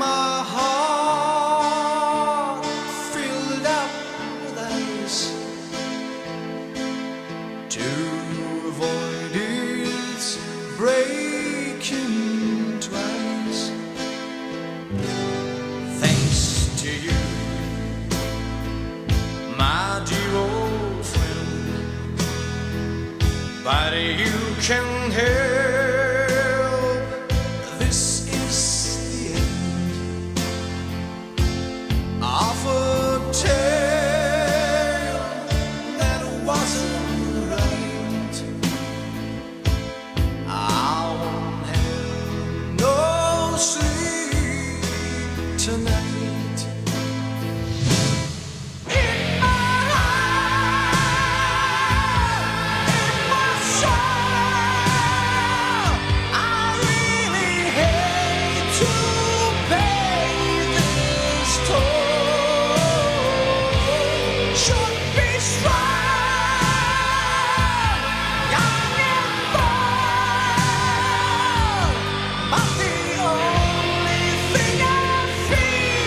my heart filled up with ice to avoid its breaking twice. Thanks to you, my dear old friend, but you can hear